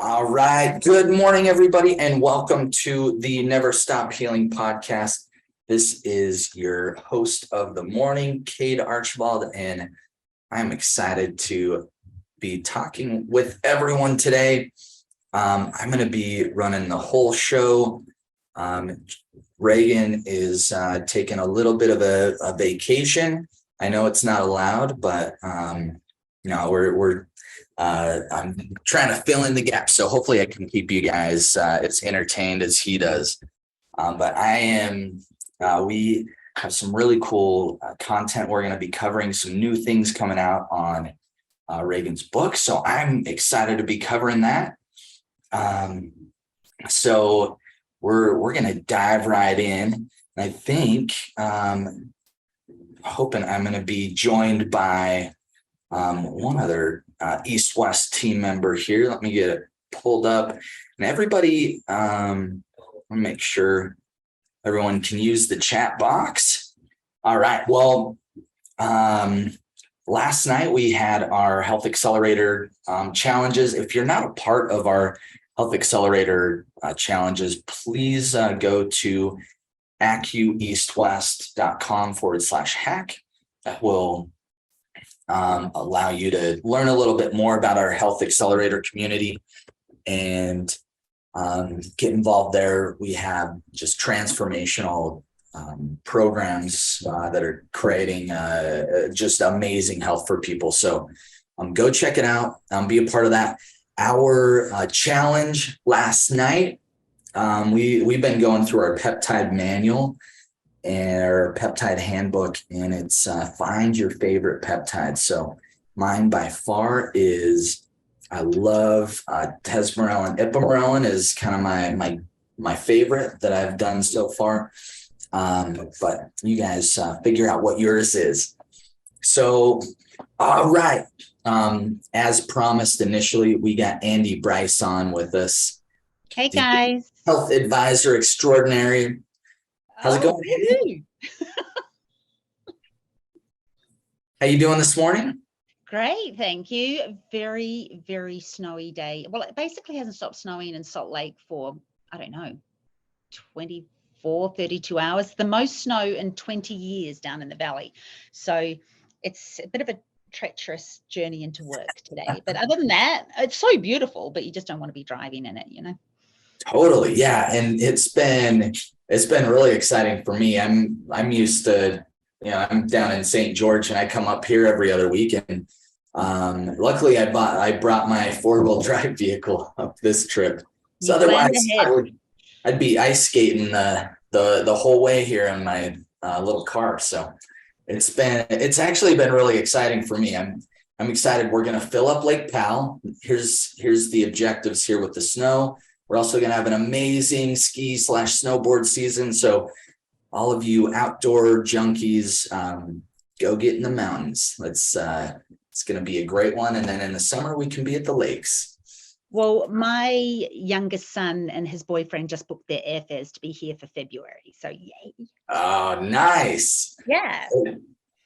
All right. Good morning, everybody, and welcome to the Never Stop Healing podcast. This is your host of the morning, Cade Archibald, and I'm excited to be talking with everyone today. I'm going to be running the whole show. Reagan is taking a little bit of a vacation. I know it's not allowed, but we're I'm trying to fill in the gaps, so hopefully I can keep you guys as entertained as he does. But we have some really cool content. We're going to be covering some new things coming out on Reagan's book, so I'm excited to be covering that. So we're going to dive right in. I think hoping I'm going to be joined by one other East-West team member here. Let me get it pulled up. And everybody, let me make sure everyone can use the chat box. All right. Well, last night we had our Health Accelerator challenges. If you're not a part of our Health Accelerator challenges, please go to acueastwest.com/hack. That will allow you to learn a little bit more about our Health Accelerator community and get involved there. We have just transformational programs that are creating just amazing health for people. So go check it out. Be a part of that. Our challenge last night, we've been going through our peptide manual and our peptide handbook, and it's find your favorite peptide. So mine by far is, I love tesmorelin. Ipamorelin is kind of my favorite that I've done so far. But you guys figure out what yours is. So, all right. As promised initially, we got Andie Bryce on with us. Hey guys. Health advisor extraordinary. How's it going, Andie? How you doing this morning? Great, thank you. Very, very snowy day. Well, it basically hasn't stopped snowing in Salt Lake for, I don't know, 32 hours. The most snow in 20 years down in the valley. So it's a bit of a treacherous journey into work today. But other than that, it's so beautiful, but you just don't want to be driving in it, you know? Totally, yeah. And it's been really exciting for me. I'm used to, I'm down in St. George and I come up here every other weekend. Luckily I brought my 4-wheel drive vehicle up this trip. So otherwise I'd be ice skating the whole way here in my little car. So it's actually been really exciting for me. I'm excited. We're going to fill up Lake Powell. Here's the objectives here with the snow. We're also going to have an amazing ski/snowboard season. So all of you outdoor junkies, go get in the mountains. It's going to be a great one. And then in the summer, we can be at the lakes. Well, my youngest son and his boyfriend just booked their airfares to be here for February. So yay. Oh, nice. Yeah.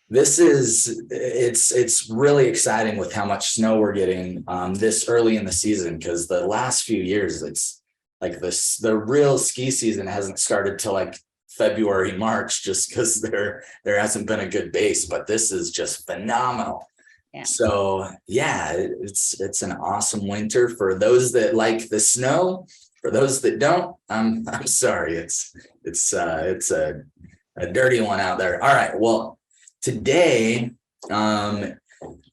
It's really exciting with how much snow we're getting this early in the season, because the last few years, it's like the real ski season hasn't started till like February, March, just because there hasn't been a good base, but this is just phenomenal. Yeah. So yeah, it's an awesome winter for those that like the snow. For those that don't, I'm sorry. It's a dirty one out there. All right. Well, today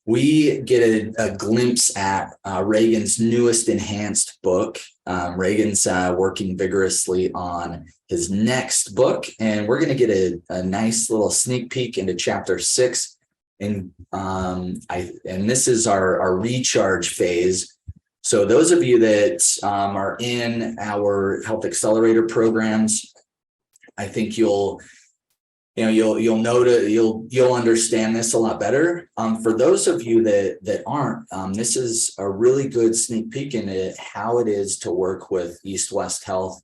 we get a glimpse at Reagan's newest enhanced book. Reagan's working vigorously on his next book, and we're going to get a nice little sneak peek into chapter 6. And this is our recharge phase. So those of you that are in our Health Accelerator programs, I think you'll understand this a lot better. For those of you that aren't, this is a really good sneak peek into how it is to work with East-West Health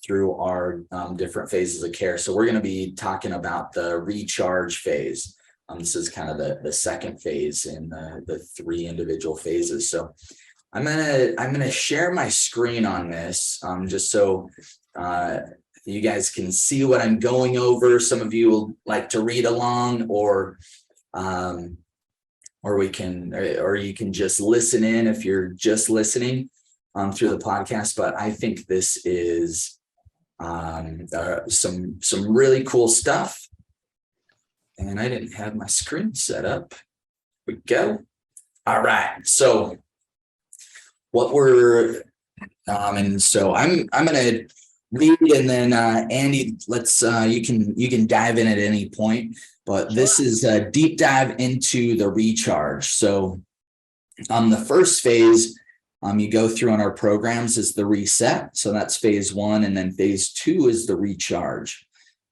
through our different phases of care. So we're going to be talking about the recharge phase. This is kind of the second phase in the 3 individual phases. So I'm gonna share my screen on this, just so you guys can see what I'm going over. Some of you will like to read along, or you can just listen in if you're just listening through the podcast. But I think this is some really cool stuff. And I didn't have my screen set up. Here we go. All right. So what we're and so I'm gonna read, and then Andie, let's you can dive in at any point. But this is a deep dive into the recharge. So the first phase you go through on our programs is the reset. So that's phase 1, and then phase 2 is the recharge.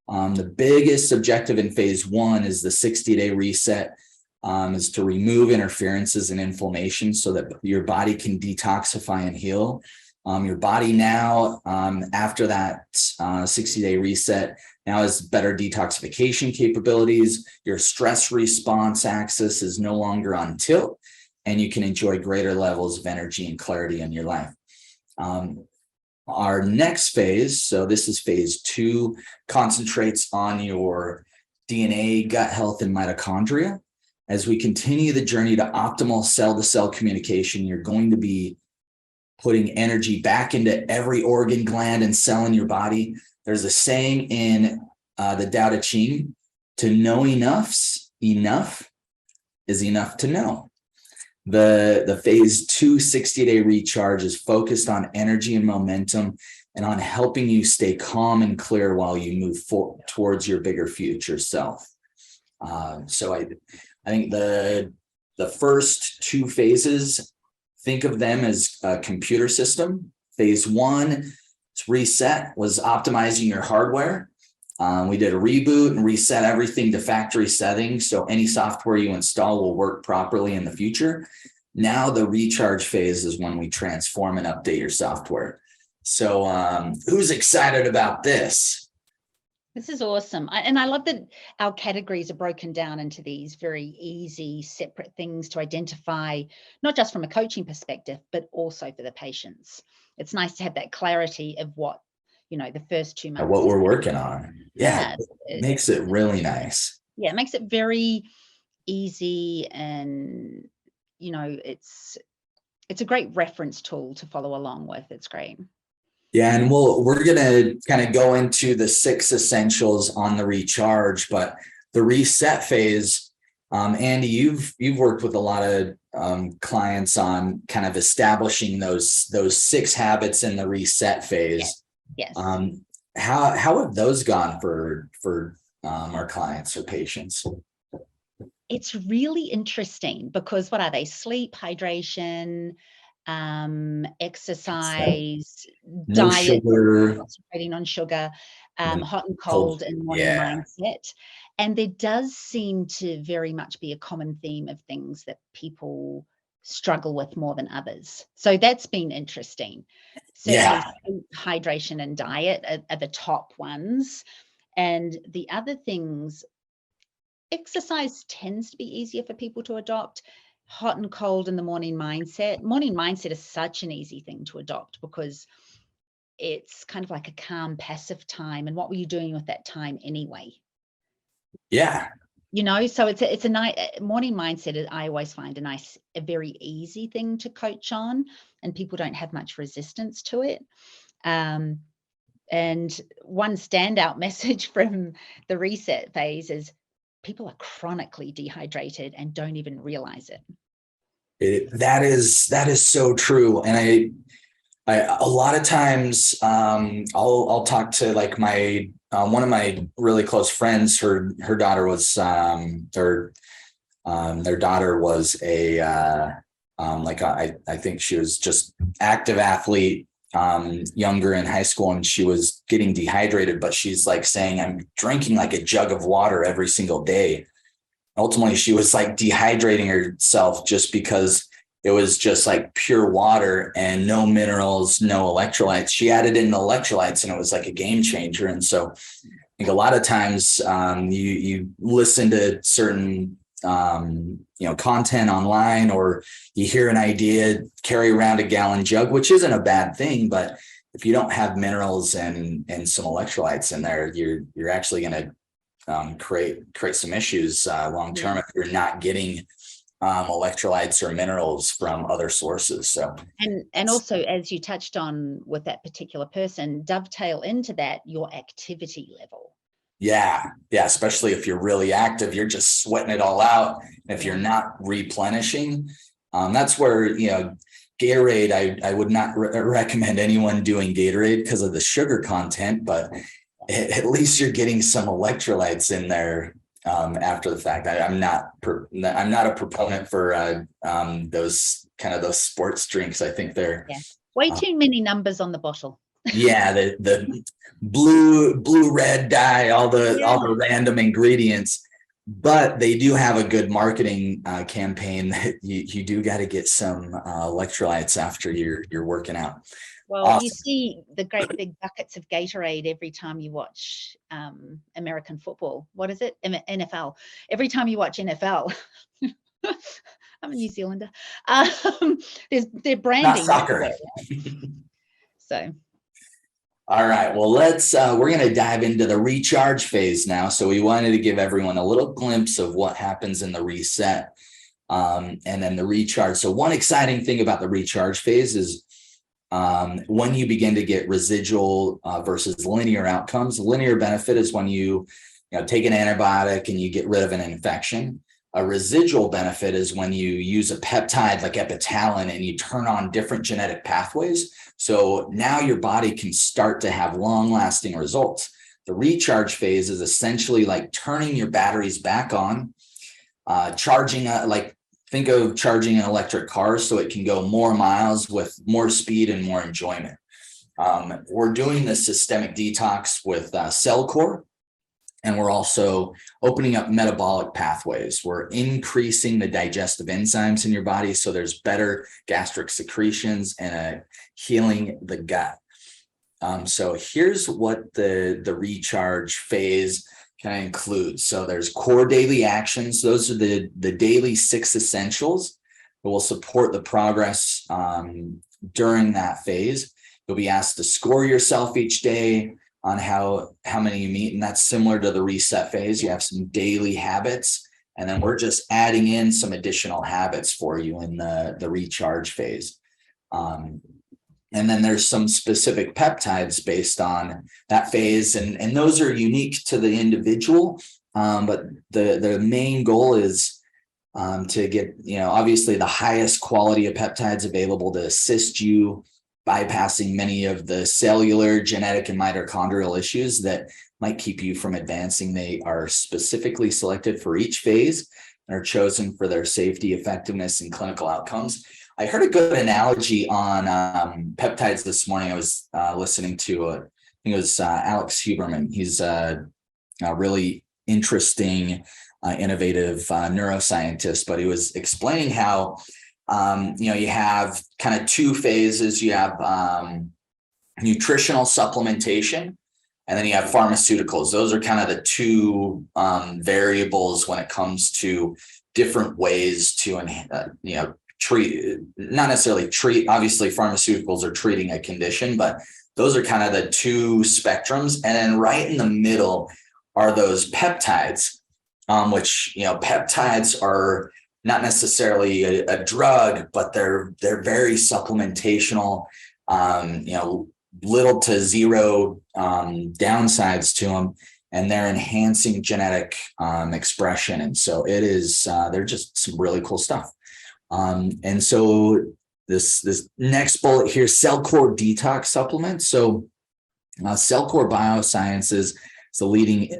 The biggest objective in phase 1 is the 60-day reset, is to remove interferences and inflammation so that your body can detoxify and heal. Your body now, after that 60-day reset, now has better detoxification capabilities. Your stress response axis is no longer on tilt, and you can enjoy greater levels of energy and clarity in your life. Our next phase, so this is phase 2, concentrates on your DNA, gut health, and mitochondria. As we continue the journey to optimal cell-to-cell communication, you're going to be putting energy back into every organ, gland, and cell in your body. There's a saying in the Tao Te Ching: to know enough is enough to know. The phase 2 60-day recharge is focused on energy and momentum, and on helping you stay calm and clear while you move towards your bigger future self. So I think the first 2 phases, think of them as a computer system. Phase 1, reset, was optimizing your hardware. We did a reboot and reset everything to factory settings, so any software you install will work properly in the future. Now the recharge phase is when we transform and update your software. So who's excited about this? This is awesome. And I love that our categories are broken down into these very easy, separate things to identify, not just from a coaching perspective, but also for the patients. It's nice to have that clarity of what, the first 2 months. What we're working on. Yeah, it makes it really nice. Yeah, it makes it very easy, and, it's a great reference tool to follow along with. It's great. Yeah, and we're gonna kind of go into the 6 essentials on the recharge, but the reset phase, Andie, you've worked with a lot of clients on kind of establishing those 6 habits in the reset phase. Yes. How have those gone for our clients or patients? It's really interesting because what are they? Sleep, hydration, exercise, No diet, sugar, concentrating on sugar, hot and cold, and morning mindset. And there does seem to very much be a common theme of things that people struggle with more than others. So that's been interesting. Certainly hydration and diet are the top ones. And the other things, exercise tends to be easier for people to adopt. Hot and cold and the morning mindset. Morning mindset is such an easy thing to adopt because it's kind of like a calm, passive time. And what were you doing with that time anyway? Yeah. So it's a nice morning mindset. I always find a very easy thing to coach on, and people don't have much resistance to it. And one standout message from the reset phase is people are chronically dehydrated and don't even realize it. That is so true. And I a lot of times I'll talk to like my one of my really close friends. Her daughter was their daughter was a I think she was just active athlete, younger in high school, and she was getting dehydrated, but she's like saying, I'm drinking like a jug of water every single day. Ultimately, she was like dehydrating herself just because it was just like pure water and no minerals, no electrolytes. She added in the electrolytes and it was like a game changer. And so I think a lot of times you listen to certain content online, or you hear an idea, carry around a gallon jug, which isn't a bad thing, but if you don't have minerals and some electrolytes in there, you're actually going to create some issues long term if you're not getting electrolytes or minerals from other sources. So and also, as you touched on with that particular person, dovetail into that your activity level. Yeah, especially if you're really active, you're just sweating it all out. If you're not replenishing, that's where, Gatorade, I would not recommend anyone doing Gatorade because of the sugar content, but at least you're getting some electrolytes in there after the fact. I'm not a proponent for those sports drinks. I think they're way too many numbers on the bottle. Yeah, the blue red dye, all the random ingredients, but they do have a good marketing campaign that you do got to get some electrolytes after you're working out. Well, awesome. You see the great big buckets of Gatorade every time you watch American football. What is it? NFL. Every time you watch NFL. I'm a New Zealander. They're branding. Not soccer. So. All right, well, we're going to dive into the recharge phase now. So we wanted to give everyone a little glimpse of what happens in the reset and then the recharge. So one exciting thing about the recharge phase is when you begin to get residual versus linear outcomes. Linear benefit is when you take an antibiotic and you get rid of an infection. A residual benefit is when you use a peptide like epitalin and you turn on different genetic pathways. So now your body can start to have long-lasting results. The recharge phase is essentially like turning your batteries back on, charging, think of charging an electric car so it can go more miles with more speed and more enjoyment. We're doing the systemic detox with CellCore. And we're also opening up metabolic pathways. We're increasing the digestive enzymes in your body so there's better gastric secretions and healing the gut. So here's what the recharge phase kind of includes. So there's core daily actions. Those are the daily 6 essentials that will support the progress during that phase. You'll be asked to score yourself each day on how many you meet, and that's similar to the reset phase. You have some daily habits, and then we're just adding in some additional habits for you in the recharge phase. And then there's some specific peptides based on that phase, and those are unique to the individual. But the main goal is to get, obviously the highest quality of peptides available to assist you bypassing many of the cellular, genetic, and mitochondrial issues that might keep you from advancing. They are specifically selected for each phase and are chosen for their safety, effectiveness, and clinical outcomes. I heard a good analogy on peptides this morning. I was listening to, I think it was Alex Huberman. He's a really interesting, innovative neuroscientist, but he was explaining how you have kind of 2 phases. You have nutritional supplementation, and then you have pharmaceuticals. Those are kind of the 2 variables when it comes to different ways to, treat, not necessarily treat. Obviously, pharmaceuticals are treating a condition, but those are kind of the 2 spectrums. And then right in the middle are those peptides, which, peptides are not necessarily a drug, but they're very supplementational, little to zero downsides to them, and they're enhancing genetic expression. And so it is, they're just some really cool stuff. And so this next bullet here, CellCore detox supplements. So CellCore Biosciences is the leading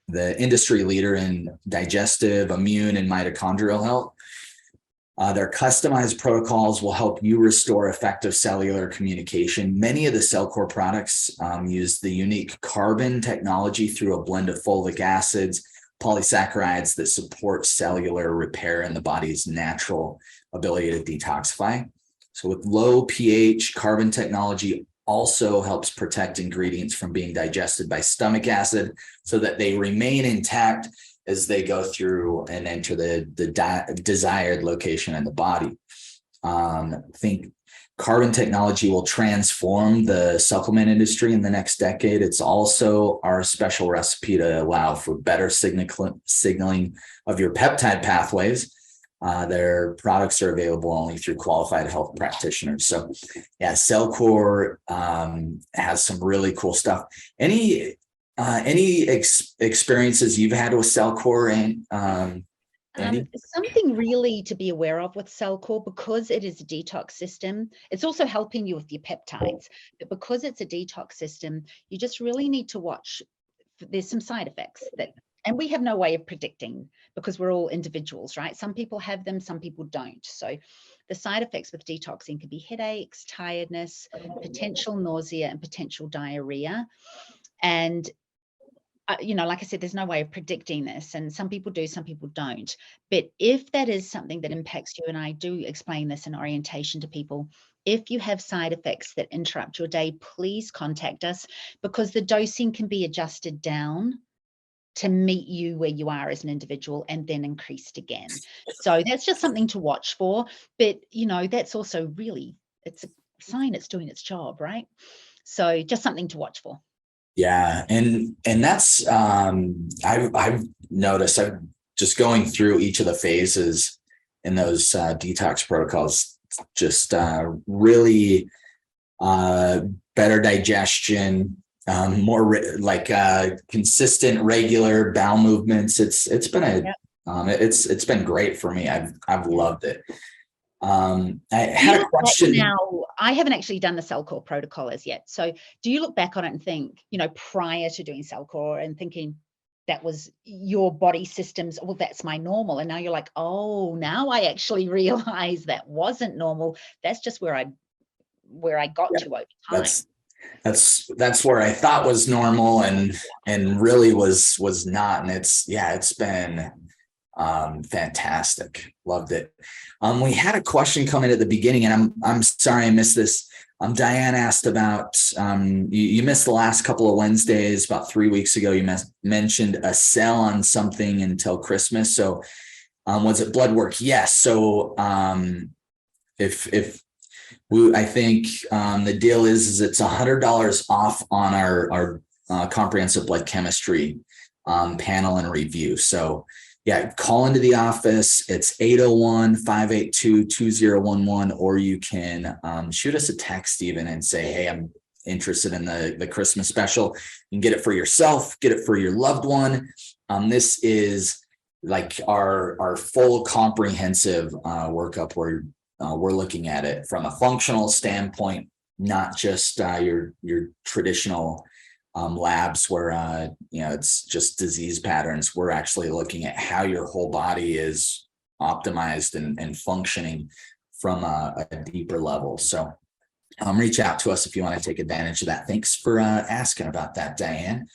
the industry leader in digestive, immune, and mitochondrial health. Their customized protocols will help you restore effective cellular communication. Many of the CellCore products use the unique carbon technology through a blend of folic acids, polysaccharides that support cellular repair and the body's natural ability to detoxify. So with low pH, carbon technology also helps protect ingredients from being digested by stomach acid so that they remain intact as they go through and enter the desired location in the body. I think carbon technology will transform the supplement industry in the next decade. It's also our special recipe to allow for better signaling of your peptide pathways. Their products are available only through qualified health practitioners. So yeah, Cellcore has some really cool stuff. Any experiences you've had with Cellcore, and Andie? Something really to be aware of with Cellcore, because it is a detox system, it's also helping you with your peptides, but because it's a detox system, you just really need to watch. There's some side effects and we have no way of predicting because we're all individuals, right? Some people have them, some people don't. So the side effects with detoxing could be headaches, tiredness, potential nausea, and potential diarrhea. And like I said, there's no way of predicting this, and some people do, some people don't. But if that is something that impacts you, and I do explain this in orientation to people, if you have side effects that interrupt your day, please contact us, because the dosing can be adjusted down to meet you where you are as an individual and then increased again. So that's just something to watch for. But, that's also really, it's a sign it's doing its job, right? So just something to watch for. Yeah. And that's, I've noticed, I'm just going through each of the phases in those detox protocols, just really better digestion, more consistent, regular bowel movements. It's been it's been great for me. I've loved it. I had a question. Now, I haven't actually done the Cellcore protocol as yet. So do you look back on it and think, prior to doing Cellcore and thinking that was your body systems, well, that's my normal. And now you're like, oh, now I actually realize that wasn't normal. That's just where I got to over time. That's where I thought was normal and really was not. And it's been fantastic. Loved it. We had a question come in at the beginning, and I'm sorry I missed this. Diane asked about you missed the last couple of Wednesdays. About 3 weeks ago, you mentioned a sale on something until Christmas. So was it blood work? Yes. So I think the deal is it's $100 off on our comprehensive blood chemistry panel and review. So yeah, call into the office. It's 801-582-2011, or you can shoot us a text even and say, hey, I'm interested in the Christmas special. You can get it for yourself, get it for your loved one. This is like our full comprehensive workup where we're looking at it from a functional standpoint, not just your traditional labs where it's just disease patterns. We're actually looking at how your whole body is optimized and functioning from a deeper level. So reach out to us if you want to take advantage of that. Thanks for asking about that, Diane.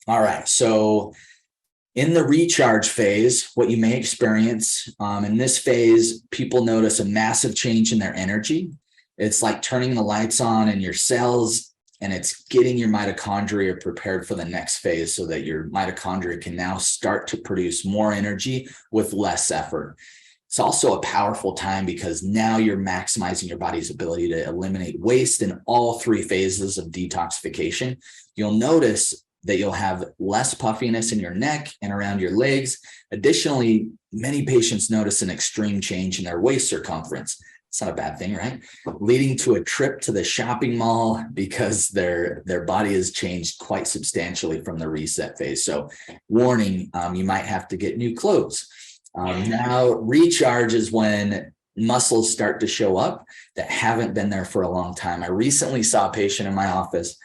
All right, so in the recharge phase, what you may experience in this phase, people notice a massive change in their energy. It's like turning the lights on in your cells, and it's getting your mitochondria prepared for the next phase so that your mitochondria can now start to produce more energy with less effort. It's also a powerful time because now you're maximizing your body's ability to eliminate waste in all three phases of detoxification. You'll notice that you'll have less puffiness in your neck and around your legs. Additionally, many patients notice an extreme change in their waist circumference. It's not a bad thing, right? Leading to a trip to the shopping mall because their body has changed quite substantially from the reset phase. So warning, you might have to get new clothes. Now recharge is when muscles start to show up that haven't been there for a long time. I recently saw a patient in my office,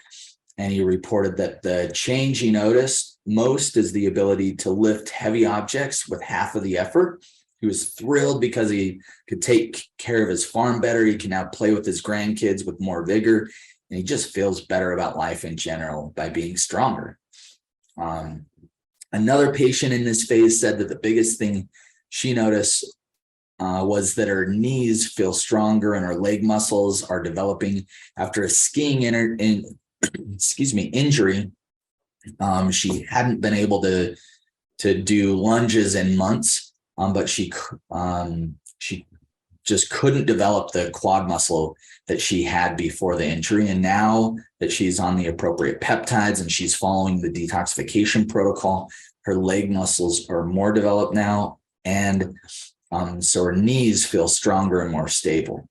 and he reported that the change he noticed most is the ability to lift heavy objects with half of the effort. He was thrilled because he could take care of his farm better. He can now play with his grandkids with more vigor, and he just feels better about life in general by being stronger. Another patient in this phase said that the biggest thing she noticed was that her knees feel stronger and her leg muscles are developing after a skiing injury. She hadn't been able to to do lunges in months, but she just couldn't develop the quad muscle that she had before the injury. And now that she's on the appropriate peptides and she's following the detoxification protocol, her leg muscles are more developed now. And so her knees feel stronger and more stable.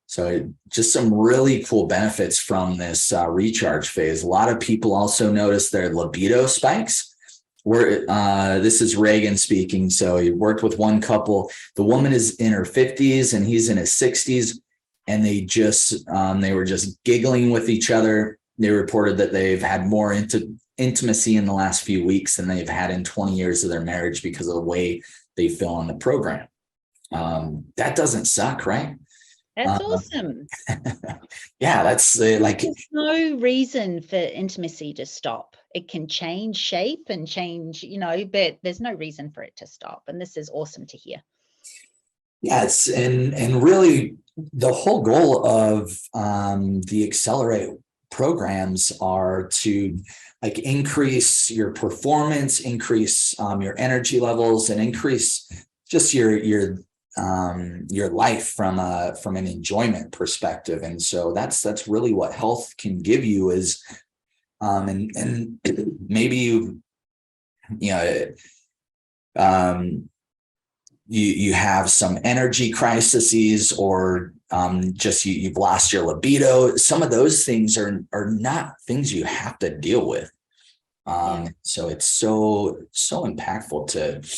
So just some really cool benefits from this recharge phase. A lot of people also notice their libido spikes. This is Reagan speaking. So he worked with one couple. The woman is in her 50s and he's in his 60s, and they were just giggling with each other. They reported that they've had more intimacy in the last few weeks than they've had in 20 years of their marriage because of the way they feel on the program. That doesn't suck, right? That's awesome. Yeah, that's like, there's no reason for intimacy to stop. It can change shape and change, but there's no reason for it to stop. And this is awesome to hear. Yes, and really the whole goal of the Accelerate programs are to like increase your performance, increase your energy levels, and increase just your life from an enjoyment perspective. And so that's really what health can give you is and maybe you have some energy crises, or just you've lost your libido. Some of those things are not things you have to deal with. So it's so impactful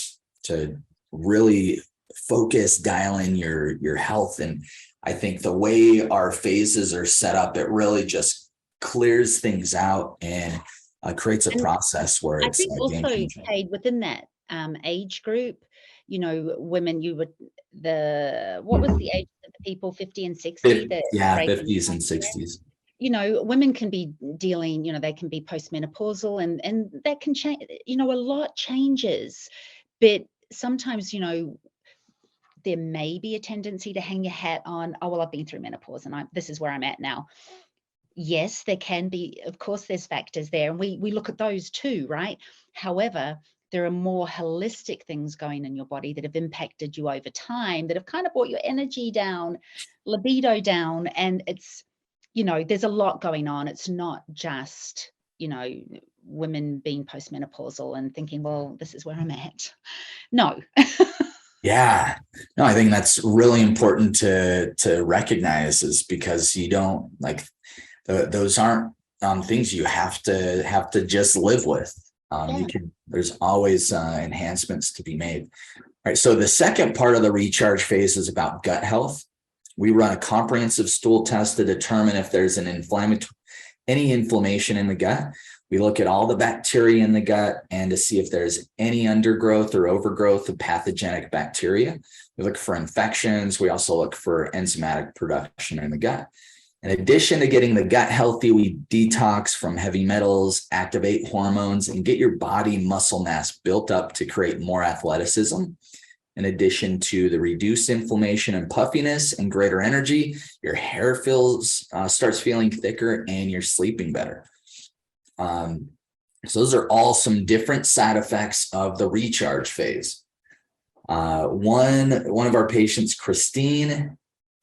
to really focus, dial in your health. And I think the way our phases are set up, it really just clears things out and creates a process where it's I think also, Cade, within that age group, women, what was the age of the people, 50 and 60? 50s and 60s. Women can be dealing, they can be postmenopausal, and that can change, a lot changes. But sometimes, there may be a tendency to hang your hat on, oh, well, I've been through menopause and this is where I'm at now. Yes, there can be, of course, there's factors there, and we look at those too, right? However, there are more holistic things going in your body that have impacted you over time, that have kind of brought your energy down, libido down, and it's, there's a lot going on. It's not just, women being postmenopausal and thinking, well, this is where I'm at. No. Yeah, no, I think that's really important to recognize, is because you don't those aren't things you have to just live with. There's always enhancements to be made. All right. So the second part of the recharge phase is about gut health. We run a comprehensive stool test to determine if there's any inflammation in the gut. We look at all the bacteria in the gut and to see if there's any undergrowth or overgrowth of pathogenic bacteria. We look for infections. We also look for enzymatic production in the gut. In addition to getting the gut healthy, we detox from heavy metals, activate hormones, and get your body muscle mass built up to create more athleticism. In addition to the reduced inflammation and puffiness and greater energy, your hair starts feeling thicker and you're sleeping better. So those are all some different side effects of the recharge phase. One of our patients, Christine,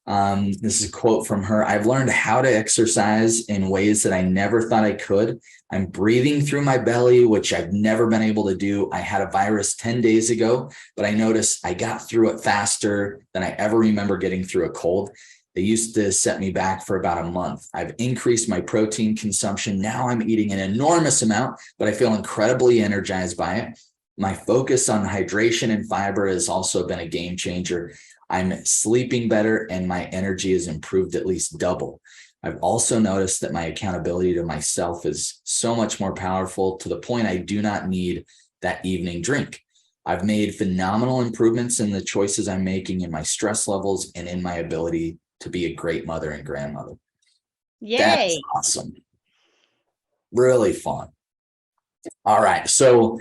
this is a quote from her: "I've learned how to exercise in ways that I never thought I could. I'm breathing through my belly, which I've never been able to do. I had a virus 10 days ago, but I noticed I got through it faster than I ever remember getting through a cold. They used to set me back for about a month. I've increased my protein consumption. Now I'm eating an enormous amount, but I feel incredibly energized by it. My focus on hydration and fiber has also been a game changer. I'm sleeping better and my energy has improved at least double. I've also noticed that my accountability to myself is so much more powerful, to the point I do not need that evening drink. I've made phenomenal improvements in the choices I'm making, in my stress levels, and in my ability to be a great mother and grandmother." Yay. That's awesome. Really fun. All right. So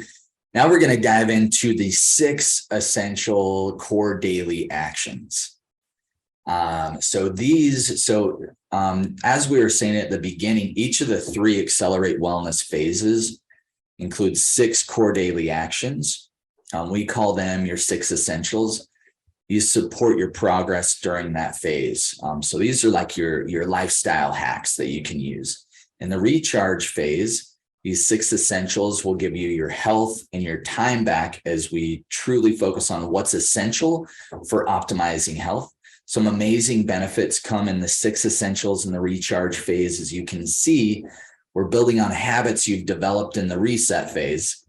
now we're going to dive into the 6 essential core daily actions. As we were saying at the beginning, each of the 3 Accelerate Wellness phases includes 6 core daily actions. We call them your 6 essentials. These support your progress during that phase. So these are like your lifestyle hacks that you can use. In the recharge phase, these 6 essentials will give you your health and your time back as we truly focus on what's essential for optimizing health. Some amazing benefits come in the 6 essentials in the recharge phase. As you can see, we're building on habits you've developed in the reset phase.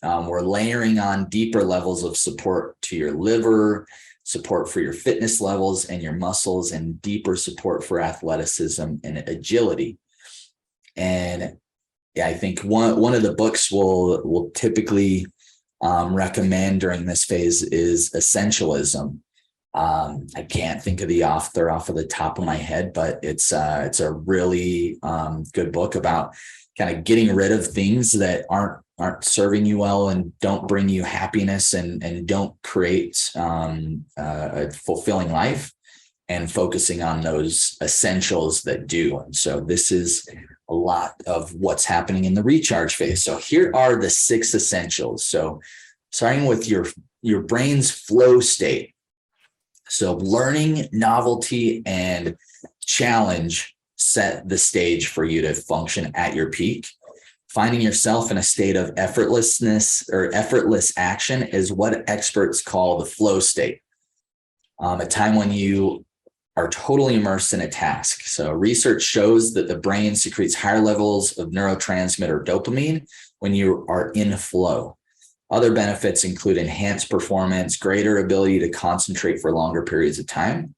We're layering on deeper levels of support to your liver, support for your fitness levels and your muscles, and deeper support for athleticism and agility. And yeah, I think one of the books we'll typically recommend during this phase is Essentialism. I can't think of the author off of the top of my head, but it's a really good book about kind of getting rid of things that aren't serving you well and don't bring you happiness and don't create a fulfilling life, and focusing on those essentials that do. And so this is a lot of what's happening in the recharge phase. So here are the 6 essentials. So starting with your brain's flow state. So learning, novelty, and challenge set the stage for you to function at your peak. Finding yourself in a state of effortlessness or effortless action is what experts call the flow state. A time when you are totally immersed in a task. So research shows that the brain secretes higher levels of neurotransmitter dopamine when you are in flow. Other benefits include enhanced performance, greater ability to concentrate for longer periods of time.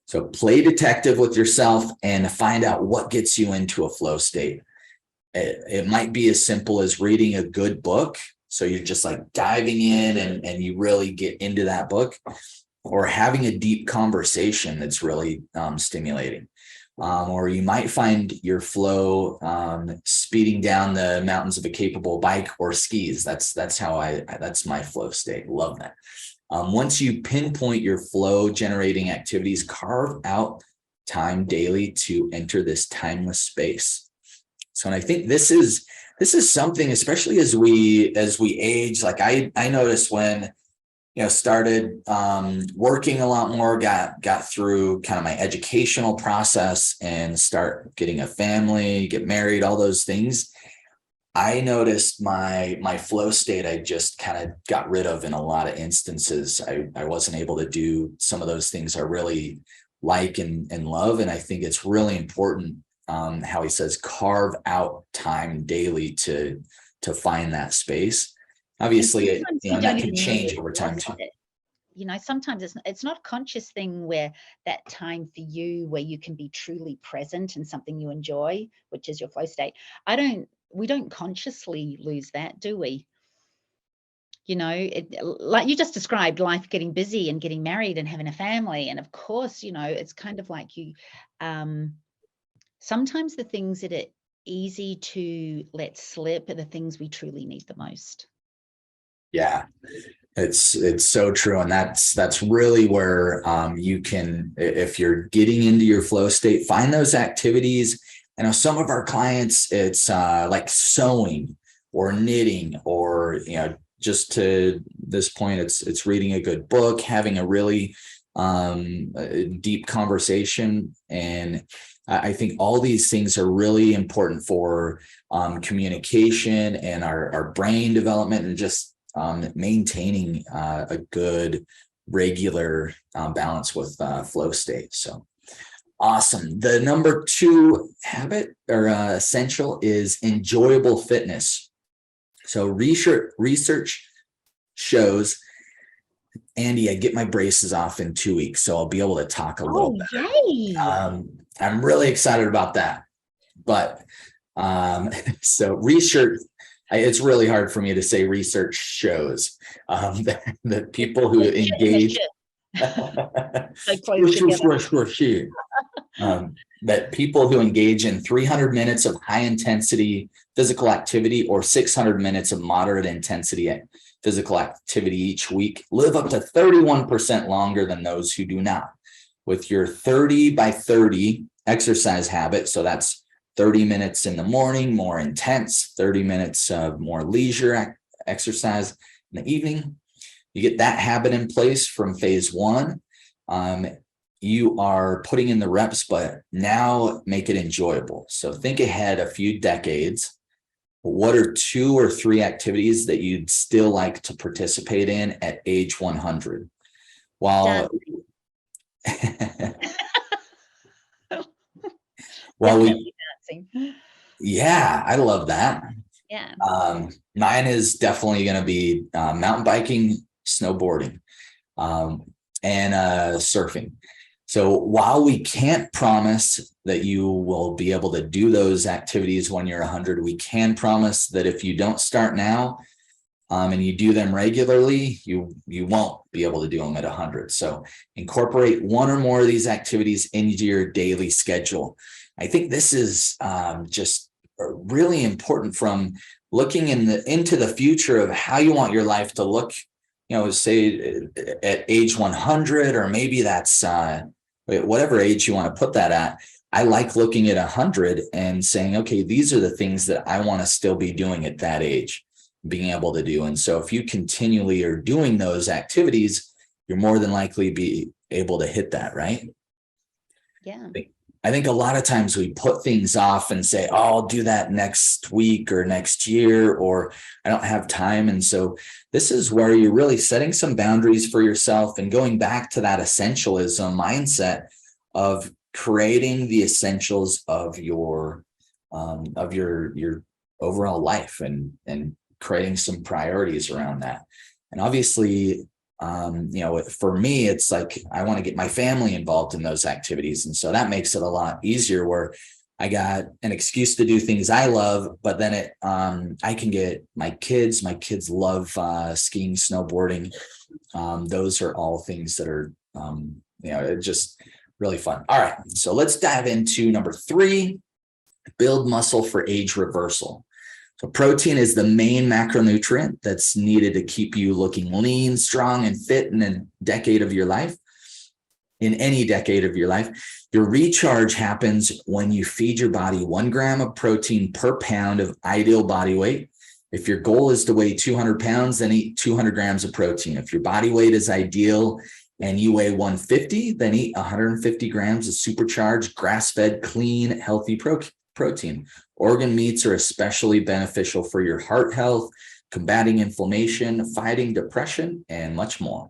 So play detective with yourself and find out what gets you into a flow state. It might be as simple as reading a good book. So you're just like diving in and you really get into that book, or having a deep conversation that's really stimulating. Or you might find your flow speeding down the mountains of a capable bike or skis. That's my flow state. Love that. Once you pinpoint your flow generating activities, carve out time daily to enter this timeless space. So, and I think this is something, especially as we age. Like I noticed when started working a lot more, got through kind of my educational process and start getting a family, get married, all those things. I noticed my flow state I just kind of got rid of in a lot of instances. I wasn't able to do some of those things I really like and love. And I think it's really important how he says carve out time daily to find that space. Obviously, that can change over time too. Sometimes it's not a conscious thing where that time for you where you can be truly present in something you enjoy, which is your flow state. We don't consciously lose that, do we? Like you just described, life getting busy and getting married and having a family. And of course, it's kind of like you, sometimes the things that are easy to let slip are the things we truly need the most. Yeah, it's so true. And that's really where you can, if you're getting into your flow state, find those activities. I know some of our clients, it's like sewing or knitting, or, just to this point, it's reading a good book, having a really deep conversation. And I think all these things are really important for communication and our brain development, and just maintaining a good regular balance with flow state. So awesome. The number 2 habit or essential is enjoyable fitness. So research shows, Andy, I get my braces off in 2 weeks, so I'll be able to talk a little bit. Yay. I'm really excited about that. But so research, it's really hard for me to say research shows that people who engage that people who engage in 300 minutes of high intensity physical activity or 600 minutes of moderate intensity physical activity each week live up to 31% longer than those who do not. With your 30 by 30 exercise habit, so that's 30 minutes in the morning, more intense, 30 minutes of more leisure exercise in the evening, you get that habit in place from phase one, you are putting in the reps, but now make it enjoyable. So think ahead a few decades. What are 2 or 3 activities that you'd still like to participate in at age 100? While while we, Definitely dancing. yeah, I love that. Yeah. Mine is definitely going to be mountain biking, snowboarding, and surfing. So while we can't promise that you will be able to do those activities when you're 100, we can promise that if you don't start now, and you do them regularly, you won't be able to do them at 100. So incorporate 1 or more of these activities into your daily schedule. I think this is just really important from looking into the future of how you want your life to look, say at age 100, or maybe that's whatever age you want to put that at. I like looking at 100 and saying, okay, these are the things that I want to still be doing at that age, being able to do. And so if you continually are doing those activities, you're more than likely be able to hit that, right? Yeah. I think a lot of times we put things off and say, oh, I'll do that next week or next year, or I don't have time. And so this is where you're really setting some boundaries for yourself and going back to that essentialism mindset of creating the essentials of your overall life and creating some priorities around that. And obviously, for me, it's like I want to get my family involved in those activities. And so that makes it a lot easier where I got an excuse to do things I love, but then I can get my kids love skiing, snowboarding. Those are all things that are, just really fun. All right. So let's dive into number 3, build muscle for age reversal. So protein is the main macronutrient that's needed to keep you looking lean, strong, and fit in a decade of your life. In any decade of your life, your recharge happens when you feed your body 1 gram of protein per pound of ideal body weight. If your goal is to weigh 200 pounds, then eat 200 grams of protein. If your body weight is ideal and you weigh 150, then eat 150 grams of supercharged, grass-fed, clean, healthy protein. Organ meats are especially beneficial for your heart health, combating inflammation, fighting depression, and much more.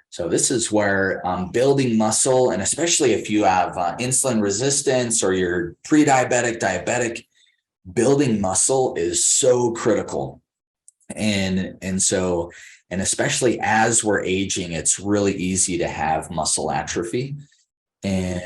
So this is where building muscle, and especially if you have insulin resistance or you're pre-diabetic, diabetic, building muscle is so critical. And especially as we're aging, it's really easy to have muscle atrophy. And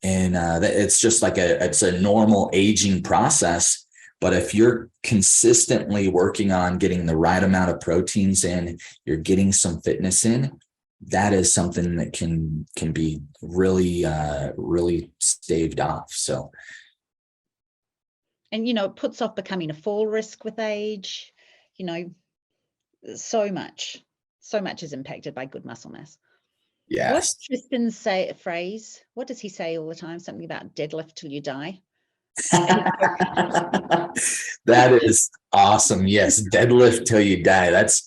it's just like it's a normal aging process. But if you're consistently working on getting the right amount of proteins in, you're getting some fitness in, that is something that can be really, really staved off. So. And, it puts off becoming a fall risk with age, so much is impacted by good muscle mass. Yes. What's Tristan's phrase? What does he say all the time? Something about deadlift till you die. That is awesome. Yes, deadlift till you die. That's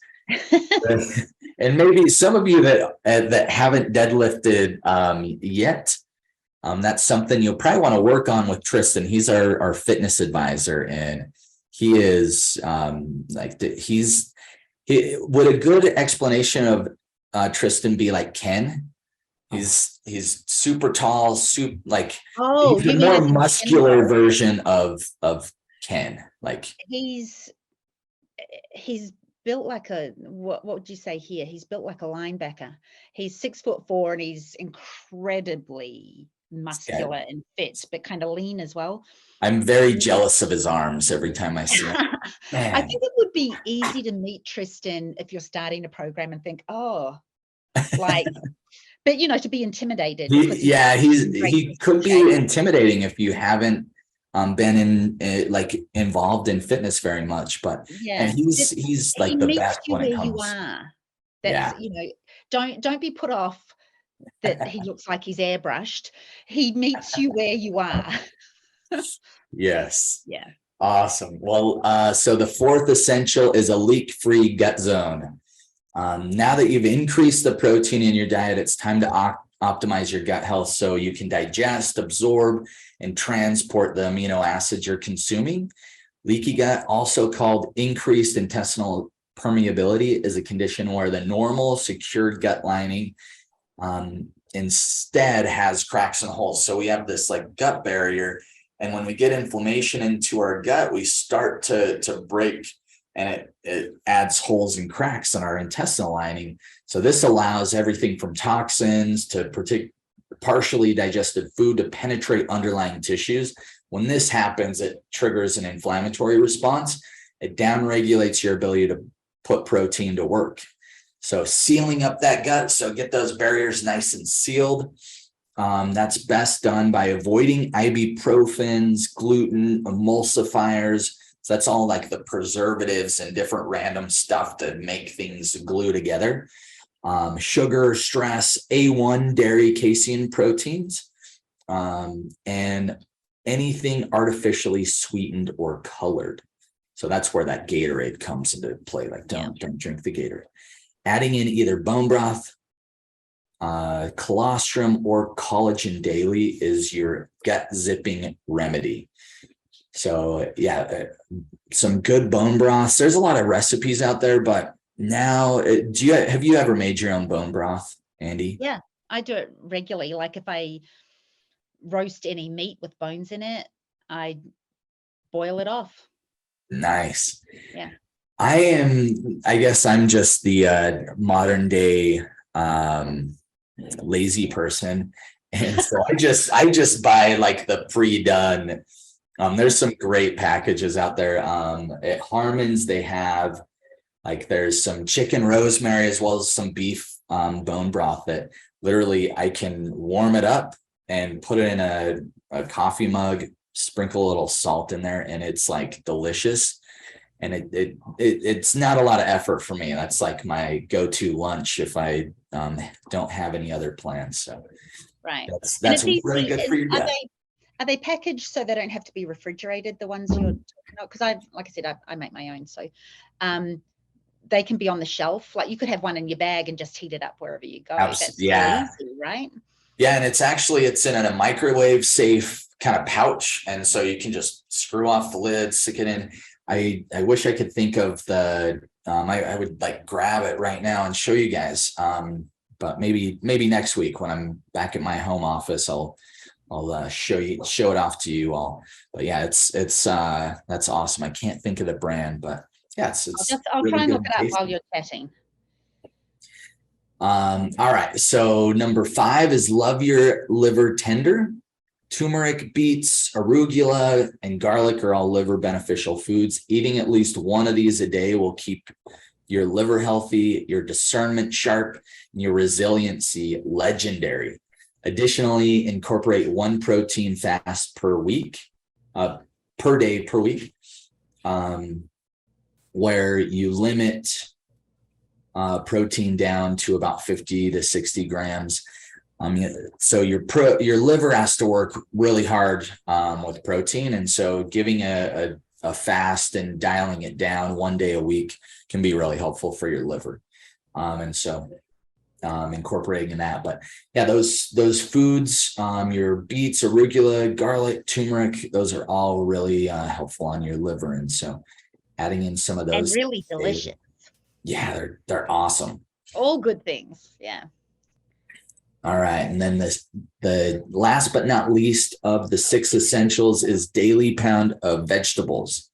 and maybe some of you that haven't deadlifted yet, that's something you'll probably want to work on with Tristan. He's our fitness advisor, and he is would a good explanation of Tristan be like Ken? He's super tall, he's a more muscular version of Ken. Like he's built like what would you say here? He's built like a linebacker. He's 6'4" and he's incredibly muscular and fit, but kind of lean as well. I'm very jealous of his arms every time I see him. I think it would be easy to meet Tristan if you're starting a program and think, but to be intimidated. He could be intimidating if you haven't been involved in fitness very much, but and he's like the best when it comes. You are. That's don't be put off that he looks like he's airbrushed. He meets you where you are. Yes. Yeah. Awesome. Well, so the 4th essential is a leak-free gut zone. Now that you've increased the protein in your diet, it's time to optimize your gut health so you can digest, absorb, and transport the amino acids you're consuming. Leaky gut, also called increased intestinal permeability, is a condition where the normal secure gut lining instead has cracks and holes. So we have this like gut barrier, and when we get inflammation into our gut, we start to break, and it adds holes and cracks in our intestinal lining. So this allows everything from toxins to partially digested food to penetrate underlying tissues. When this happens, it triggers an inflammatory response. It downregulates your ability to put protein to work. So sealing up that gut, so get those barriers nice and sealed. That's best done by avoiding ibuprofens, gluten, emulsifiers. So that's all like the preservatives and different random stuff to make things glue together. Sugar, stress, A1 dairy casein proteins, and anything artificially sweetened or colored. So that's where that Gatorade comes into play. Like don't drink the Gatorade. Adding in either bone broth, colostrum, or collagen daily is your gut zipping remedy. So yeah, some good bone broths. There's a lot of recipes out there, but now have you ever made your own bone broth, Andie? Yeah, I do it regularly. Like if I roast any meat with bones in it, I boil it off. Nice. Yeah. I guess I'm just the modern day lazy person. And so I just buy like the pre-done. There's some great packages out there. At Harmon's, they have like there's some chicken rosemary as well as some beef bone broth that literally I can warm it up and put it in a coffee mug, sprinkle a little salt in there, and it's like delicious. And it's not a lot of effort for me. That's like my go-to lunch if I don't have any other plans. So right, that's really good for your gut. Are they packaged so they don't have to be refrigerated, the ones you're talking about? Because like I said, I make my own. So they can be on the shelf. Like you could have one in your bag and just heat it up wherever you go. That's yeah. easy, right? Yeah, and it's in a microwave safe kind of pouch. And so you can just screw off the lid, stick it in. I wish I could think of the I would like grab it right now and show you guys. But maybe next week when I'm back at my home office, I'll show it off to you all. But yeah, it's that's awesome. I can't think of the brand, but yeah, I'll really try and look good it up while you're chatting. All right. So number 5 is love your liver tender. Turmeric, beets, arugula, and garlic are all liver beneficial foods. Eating at least one of these a day will keep your liver healthy, your discernment sharp, and your resiliency legendary. Additionally, incorporate one protein fast per day per week, where you limit protein down to about 50 to 60 grams. So your liver has to work really hard with protein, and so giving a fast and dialing it down one day a week can be really helpful for your liver. And so incorporating in that, but yeah, those foods, your beets, arugula, garlic, turmeric, those are all really helpful on your liver, and so adding in some of those and really delicious. Yeah, they're awesome. All good things. Yeah. All right. And then the last but not least of the 6 essentials is daily pound of vegetables.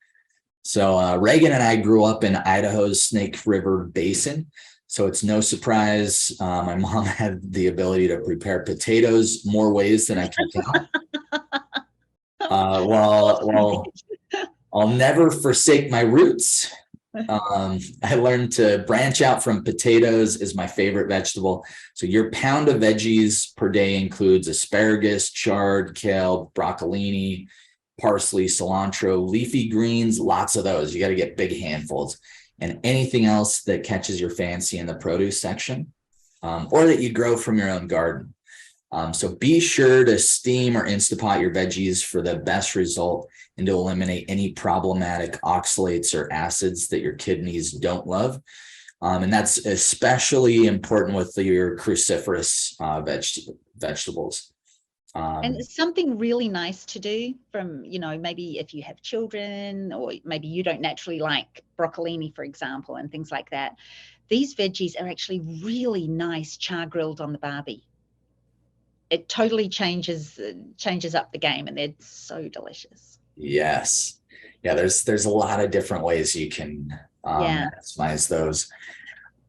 So Reagan and I grew up in Idaho's Snake River Basin. So it's no surprise my mom had the ability to prepare potatoes more ways than I can count. Well, I'll never forsake my roots. I learned to branch out from potatoes is my favorite vegetable. So your pound of veggies per day includes asparagus, chard, kale, broccolini, parsley, cilantro, leafy greens, lots of those. You got to get big handfuls, and anything else that catches your fancy in the produce section, or that you grow from your own garden. So be sure to steam or Instapot your veggies for the best result and to eliminate any problematic oxalates or acids that your kidneys don't love. And that's especially important with your cruciferous vegetables. And it's something really nice to do from, maybe if you have children, or maybe you don't naturally like broccolini, for example, and things like that. These veggies are actually really nice char grilled on the barbie. It totally changes up the game, and they're so delicious. Yes. Yeah, there's a lot of different ways you can maximize those.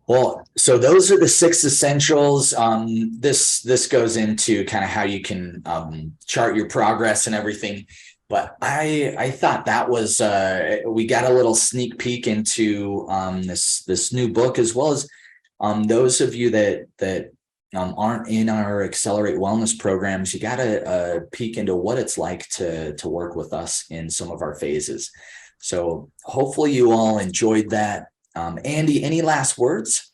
Well, so those are the 6 essentials. This goes into kind of how you can chart your progress and everything. But I thought that was we got a little sneak peek into this new book, as well as those of you that aren't in our Accelerate Wellness programs. You got a peek into what it's like to work with us in some of our phases. So hopefully you all enjoyed that. Andie, any last words?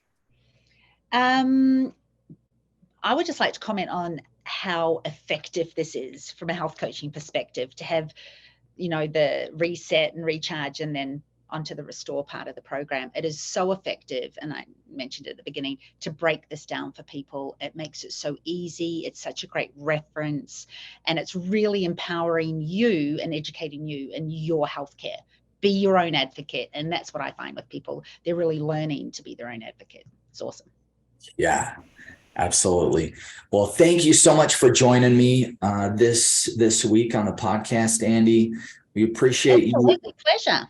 I would just like to comment on how effective this is from a health coaching perspective, to have, the reset and recharge and then onto the restore part of the program. It is so effective. And I mentioned at the beginning, to break this down for people. It makes it so easy. It's such a great reference, and it's really empowering you and educating you in your healthcare. Be your own advocate. And that's what I find with people. They're really learning to be their own advocate. It's awesome. Yeah, absolutely. Well, thank you so much for joining me this week on the podcast, Andie. We appreciate you. Pleasure.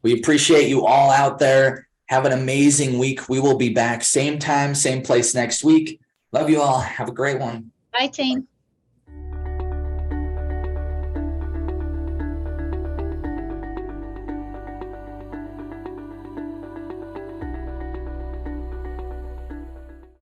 We appreciate you all out there. Have an amazing week. We will be back same time, same place next week. Love you all. Have a great one. Bye, team.